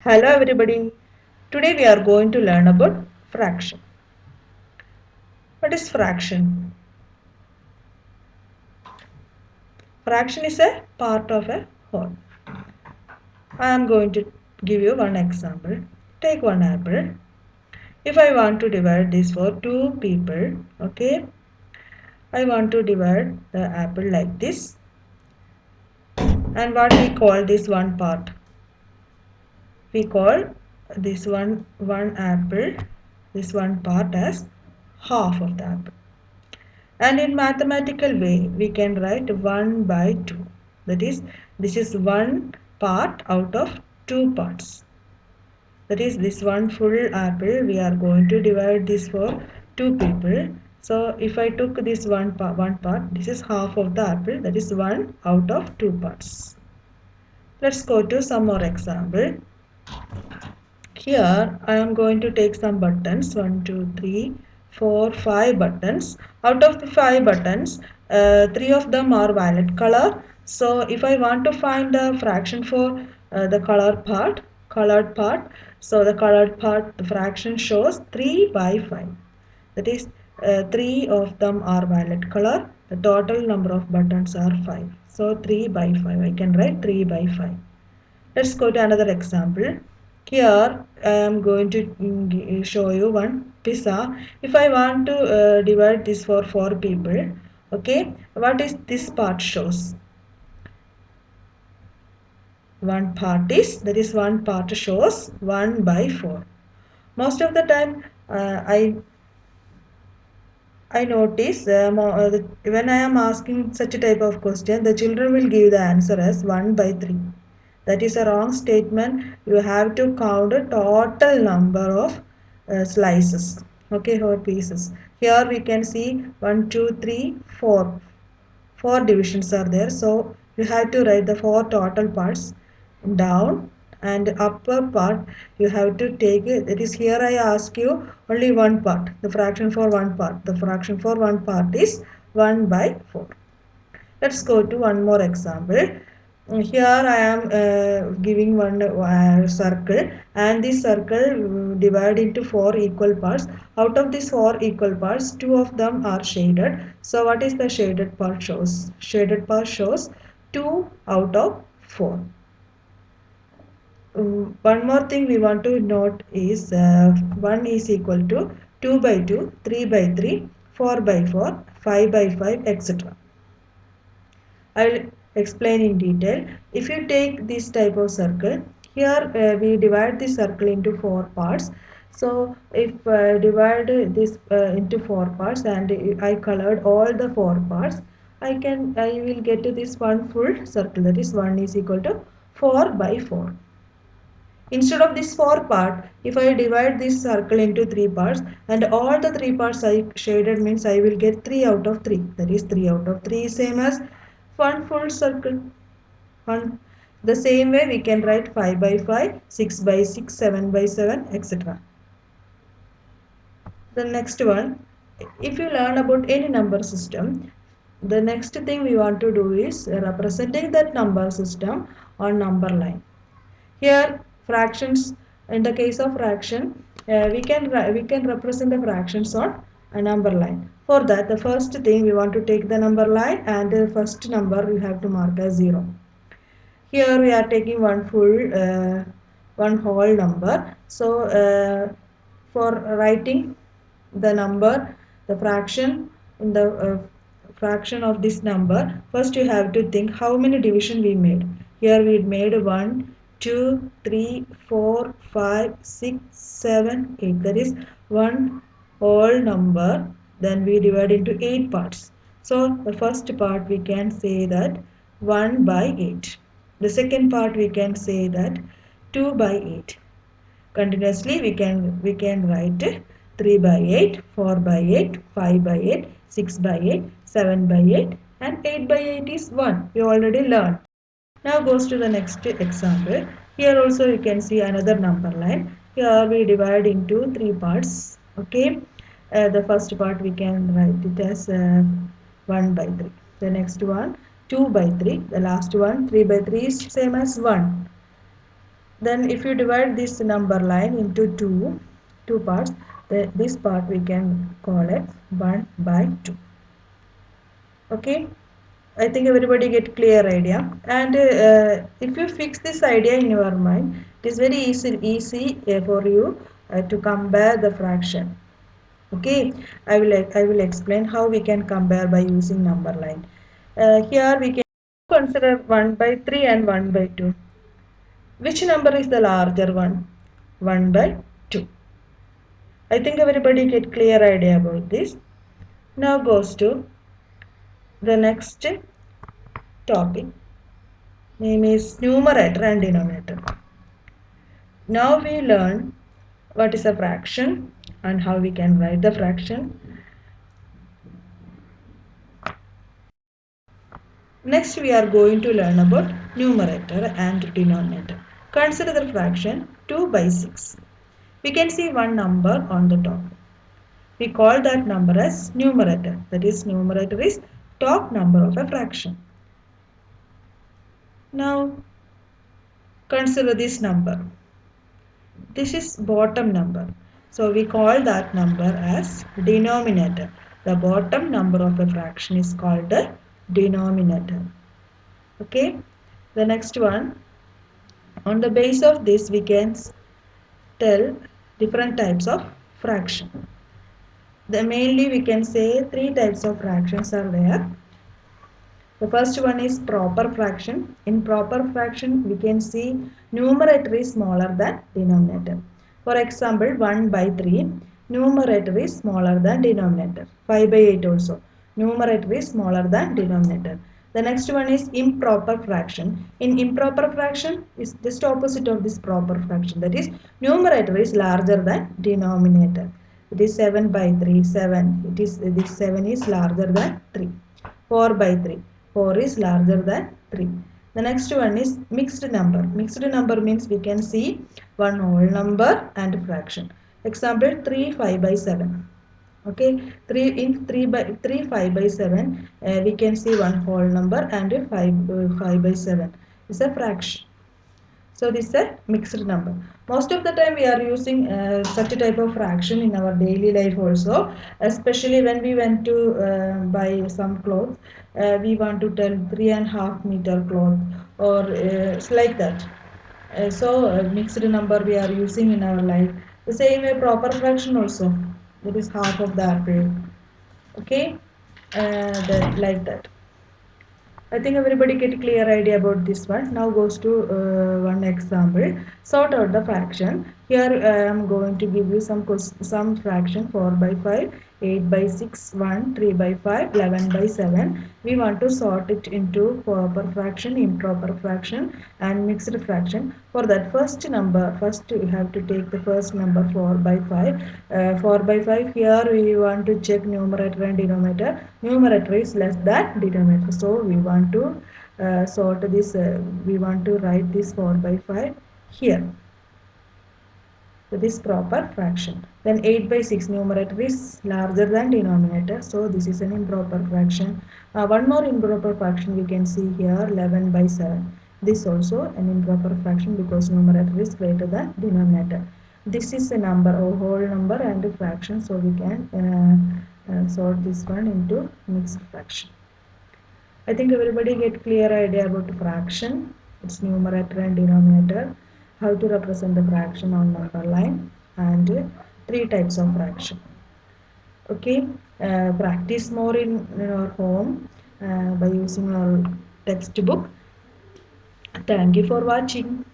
Hello everybody. Today we are going to learn about fraction. What is fraction? Fraction is a part of a whole. I am going to give you one example. Take one apple. If I want to divide this for two people, okay, I want to divide the apple like this. And what we call this one part? We call this one apple, this one part as half of the apple. And in mathematical way, we can write 1 by 2. That is, this is one part out of two parts. That is, this one full apple, we are going to divide this for two people. So, if I took this one part, this is half of the apple. That is one out of two parts. Let's go to some more example. Here I am going to take some buttons 1, 2, 3, 4, 5 buttons. Out of the 5 buttons, 3 of them are violet color. So if I want to find the fraction for the colored part, so the colored part, the fraction shows 3 by 5. That is 3 of them are violet color. The total number of buttons are 5. So 3 by 5. I can write 3 by 5. Let's go to another example. Here I am going to show you one pizza. If I want to divide this for 4 people, okay, what is this part shows? One part shows 1 by 4. Most of the time I notice when I am asking such a type of question, the children will give the answer as 1 by 3. That is a wrong statement. You have to count the total number of slices, okay, or pieces. Here we can see 1, 2, 3, 4. 4 divisions are there. So you have to write the 4 total parts down, and upper part you have to take it. That is, here I ask you only one part, the fraction for one part. The fraction for one part is 1 by 4. Let's go to one more example. Here I am giving one circle, and this circle divided into 4 equal parts. Out of these 4 equal parts, 2 of them are shaded. So what is the shaded part shows? Shaded part shows 2 out of 4. One more thing we want to note is 1 is equal to 2 by 2, 3 by 3, 4 by 4, 5 by 5, etc. I will explain in detail. If you take this type of circle, here we divide the circle into 4 parts. So if I divide this into 4 parts and I colored all the 4 parts, I will get to this one full circle. That is 1 is equal to 4 by 4. Instead of this 4 part, if I divide this circle into 3 parts and all the 3 parts I shaded, means I will get 3 out of 3. That is 3 out of 3 is same as one full circle. On the same way we can write 5 by 5, 6 by 6, 7 by 7, etc. The next one, if you learn about any number system, the next thing we want to do is representing that number system on number line. Here fractions, in the case of fraction, we can represent the fractions on a number line. For that, the first thing we want to take the number line, and the first number we have to mark as 0. Here we are taking one whole number. So for writing the number, the fraction in the fraction of this number, first you have to think how many division we made. Here we made 1, 2, 3, 4, 5, 6, 7, 8. That is one whole number. Then we divide into 8 parts. So the first part we can say that 1 by 8. The second part we can say that 2 by 8. Continuously we can write 3 by 8, 4 by 8, 5 by 8, 6 by 8, 7 by 8, and 8 by 8 is 1. We already learned. Now goes to the next example. Here also you can see another number line. Here we divide into 3 parts. Okay. The first part we can write it as 1 by 3. The next one 2 by 3. The last one 3 by 3 is same as 1. Then if you divide this number line into two parts, this part we can call it 1 by 2. Okay, I think everybody get clear idea. And if you fix this idea in your mind, it is very easy for you to compare the fraction. Okay, I will explain how we can compare by using number line. Here we can consider 1 by 3 and 1 by 2. Which number is the larger one? 1 by 2. I think everybody get clear idea about this. Now goes to the next topic. Name is numerator and denominator. Now we learn what is a fraction and how we can write the fraction. Next we are going to learn about numerator and denominator. Consider the fraction 2 by 6. We can see one number on the top. We call that number as numerator. That is, numerator is top number of a fraction. Now consider this number. This is bottom number. So we call that number as denominator. The bottom number of a fraction is called the denominator. Okay. The next one. On the base of this we can tell different types of fraction. Mainly we can say three types of fractions are there. The first one is proper fraction. In proper fraction, we can see numerator is smaller than denominator. For example, 1 by 3, numerator is smaller than denominator. 5 by 8 also. Numerator is smaller than denominator. The next one is improper fraction. In improper fraction is just opposite of this proper fraction. That is, numerator is larger than denominator. It is 7 by 3, 7. This 7 is larger than 3. 4 by 3. 4 is larger than 3. The next one is mixed number. Mixed number means we can see one whole number and fraction. Example 3 5 by 7. Okay, 3 in 3 by 3 5 by 7 we can see one whole number and 5 by 7 is a fraction. So this is a mixed number. Most of the time we are using such a type of fraction in our daily life also, especially when we went to buy some clothes. We want to tell 3.5 meter cloth, or it's like that. Mixed number we are using in our life. The same way proper fraction also. It is half of the apple. Okay, like that. I think everybody get clear idea about this one. Now goes to one example. Sort out the fraction. Here I am going to give you some fraction 4 by 5, 8 by 6, 1, 3 by 5, 11 by 7. We want to sort it into proper fraction, improper fraction and mixed fraction. For that first we have to take the first number 4 by 5. 4 by 5, here we want to check numerator and denominator. Numerator is less than denominator. So we want to sort this, we want to write this 4 by 5 here. So this proper fraction. Then 8 by 6, numerator is larger than denominator. So this is an improper fraction. One more improper fraction we can see here, 11 by 7. This also an improper fraction because numerator is greater than denominator. This is a number, a whole number and a fraction. So we can sort this one into mixed fraction. I think everybody get clear idea about fraction. It's numerator and denominator. How to represent the fraction on number line and three types of fraction. Okay, practice more in your home by using our textbook. Thank you for watching.